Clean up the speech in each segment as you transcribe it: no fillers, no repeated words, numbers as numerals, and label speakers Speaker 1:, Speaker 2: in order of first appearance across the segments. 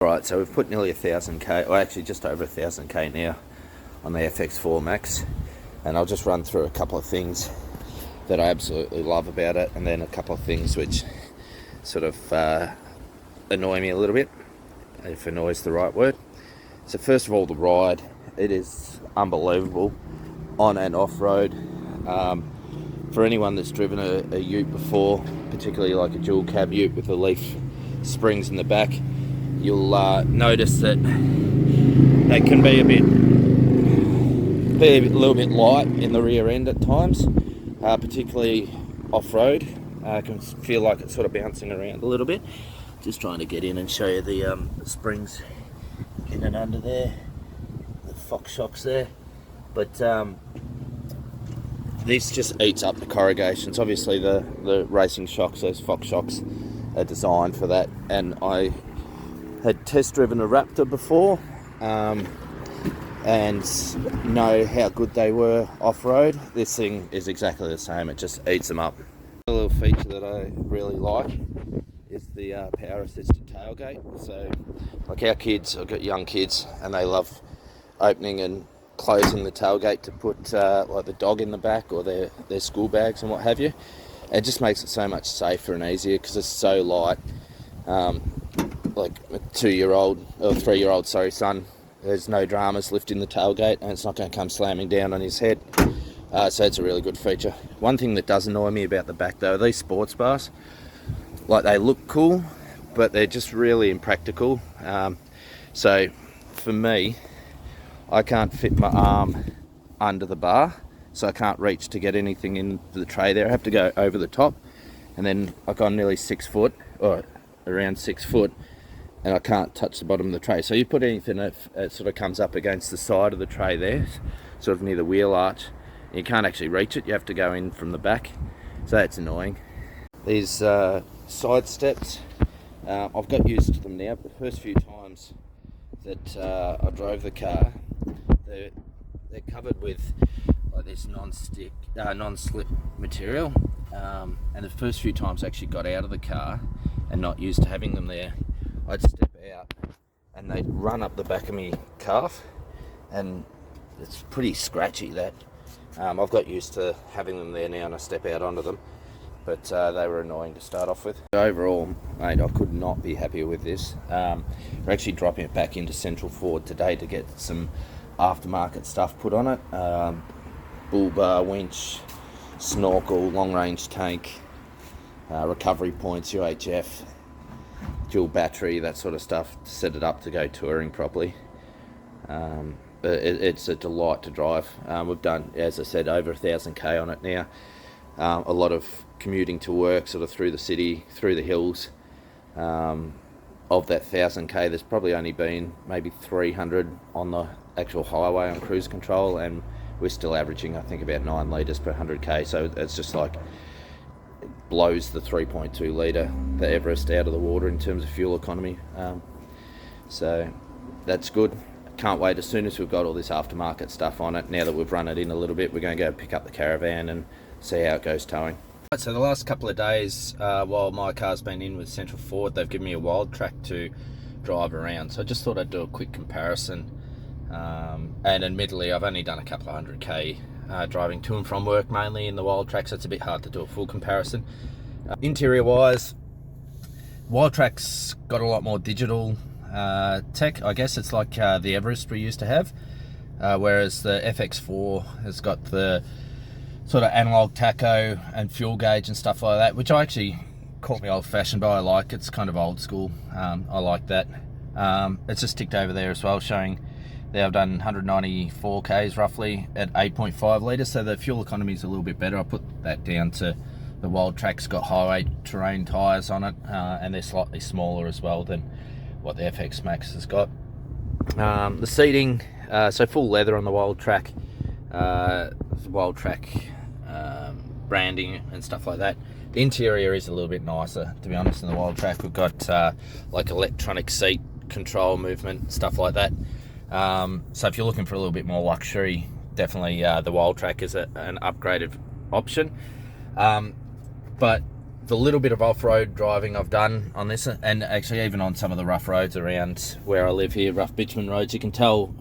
Speaker 1: Right, so we've put nearly 1,000k, or actually just over 1,000k now on the FX4 Max, and I'll just run through a couple of things that I absolutely love about it, and then a couple of things which sort of annoy me a little bit, if annoy is the right word. So first of all, the ride, it is unbelievable on and off-road. For anyone that's driven a ute before, particularly like a dual cab ute with the leaf springs in the back, you'll notice that they can be a little bit light in the rear end at times, particularly off-road. I can feel like it's sort of bouncing around a little bit. Just trying to get in and show you the springs in and under there, the Fox shocks there. But this just eats up the corrugations. Obviously the racing shocks, those Fox shocks, are designed for that, and I had test driven a Raptor before and know how good they were off-road. This thing is exactly the same, it just eats them up. A little feature that I really like is the power assisted tailgate. So like our kids, I've got young kids, and they love opening and closing the tailgate to put like the dog in the back or their school bags and what have you. It just makes it so much safer and easier because it's so light. Like a 2-year-old or 3-year-old, son, there's no dramas lifting the tailgate, and it's not going to come slamming down on his head. So it's a really good feature. One thing that does annoy me about the back though, these sports bars, like they look cool, but they're just really impractical. So for me, I can't fit my arm under the bar, so I can't reach to get anything into the tray there. I have to go over the top, and then I'm nearly 6 foot, or around 6 foot, and I can't touch the bottom of the tray. So you put anything that it sort of comes up against the side of the tray there, sort of near the wheel arch, and you can't actually reach it. You have to go in from the back, so that's annoying. These side steps, I've got used to them now, but the first few times that I drove the car, they're covered with like this non-slip material, and the first few times I actually got out of the car and not used to having them there, I'd step out and they'd run up the back of my calf, and it's pretty scratchy that. I've got used to having them there now and I step out onto them, but they were annoying to start off with. Overall, mate, I could not be happier with this. We're actually dropping it back into Central Ford today to get some aftermarket stuff put on it. Bull bar, winch, snorkel, long range tank, recovery points, UHF, dual battery, that sort of stuff to set it up to go touring properly. It's a delight to drive. We've done, as I said, over 1,000k on it now. A lot of commuting to work, sort of through the city, through the hills. Of that 1,000k, there's probably only been maybe 300 on the actual highway on cruise control, and we're still averaging, I think, about 9 litres per 100k. So it's just like, it blows the 3.2 litre, the Everest, out of the water in terms of fuel economy. So that's good. Can't wait. As soon as we've got all this aftermarket stuff on it, now that we've run it in a little bit, we're going to go pick up the caravan and see how it goes towing. Right, so the last couple of days, while my car's been in with Central Ford, they've given me a Wildtrack to drive around. So I just thought I'd do a quick comparison. And admittedly, I've only done a couple of 100k driving to and from work, mainly in the Wildtrack, so it's a bit hard to do a full comparison. Interior wise, Wildtrak's got a lot more digital tech. I guess it's like the Everest we used to have, whereas the FX4 has got the sort of analog tacho and fuel gauge and stuff like that, which I actually caught me old fashioned, but I like. It's kind of old school. I like that. It's just ticked over there as well, showing that I've done 194 k's roughly at 8.5 litres, so the fuel economy is a little bit better. I put that down to the Wildtrak's got highway terrain tyres on it, and they're slightly smaller as well than what the FX Max has got. The seating, so full leather on the Wildtrack, branding and stuff like that. The interior is a little bit nicer, to be honest. In the Wildtrack, we've got like electronic seat control movement, stuff like that. So if you're looking for a little bit more luxury, definitely the Wildtrack is an upgraded option. But the little bit of off-road driving I've done on this, and actually even on some of the rough roads around where I live here, rough bitumen roads, you can tell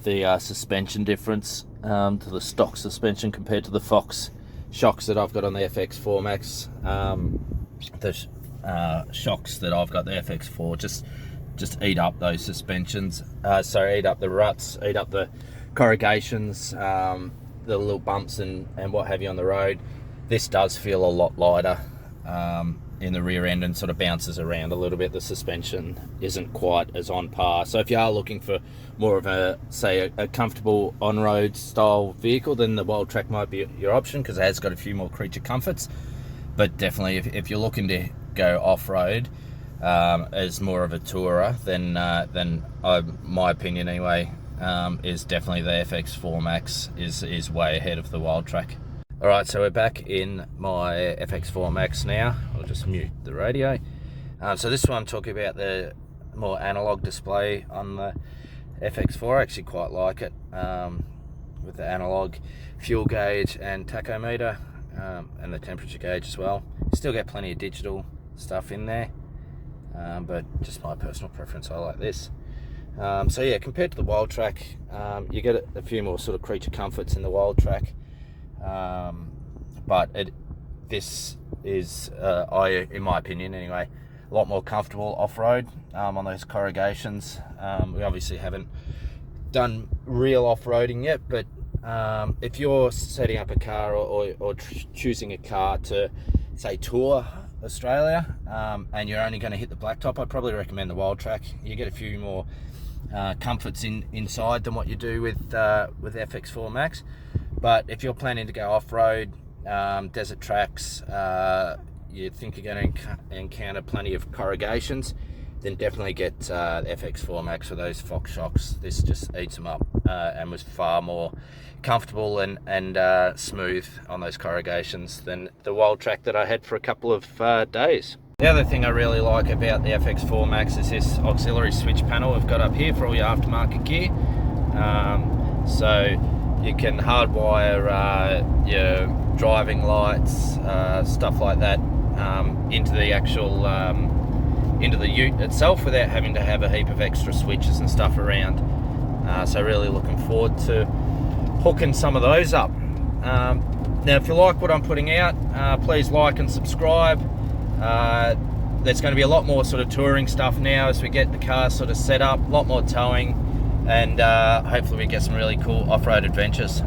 Speaker 1: the suspension difference to the stock suspension compared to the Fox shocks that I've got on the FX4 Max. The shocks that I've got, the FX4, just eat up those suspensions. Eat up the ruts, eat up the corrugations, the little bumps and what have you on the road. This does feel a lot lighter in the rear end and sort of bounces around a little bit. The suspension isn't quite as on par. So if you are looking for more of a, say, a comfortable on-road style vehicle, then the Wildtrak might be your option, because it has got a few more creature comforts. But definitely if you're looking to go off-road as more of a tourer, then my opinion anyway, is definitely the FX4 Max is way ahead of the Wildtrak. Alright, so we're back in my FX4 Max now. I'll just mute the radio. So this one I'm talking about the more analog display on the FX4. I actually quite like it, with the analog fuel gauge and tachometer, and the temperature gauge as well. Still get plenty of digital stuff in there, but just my personal preference, I like this. So yeah, compared to the Wildtrak, you get a few more sort of creature comforts in the Wildtrak. But this is, in my opinion anyway, a lot more comfortable off-road on those corrugations. We obviously haven't done real off-roading yet, but if you're setting up a car or choosing a car to, say, tour Australia, and you're only going to hit the blacktop, I'd probably recommend the Wildtrak. You get a few more comforts inside than what you do with FX4 Max. But if you're planning to go off-road, desert tracks, you think you're going to encounter plenty of corrugations, then definitely get the FX4 Max for those Fox shocks. This just eats them up, and was far more comfortable and smooth on those corrugations than the Wildtrak that I had for a couple of days. The other thing I really like about the FX4 Max is this auxiliary switch panel we've got up here for all your aftermarket gear. So you can hardwire your driving lights, stuff like that, into the actual into the ute itself without having to have a heap of extra switches and stuff around. So really looking forward to hooking some of those up. Now if you like what I'm putting out, please like and subscribe. There's going to be a lot more sort of touring stuff now as we get the car sort of set up, a lot more towing, and hopefully we get some really cool off-road adventures.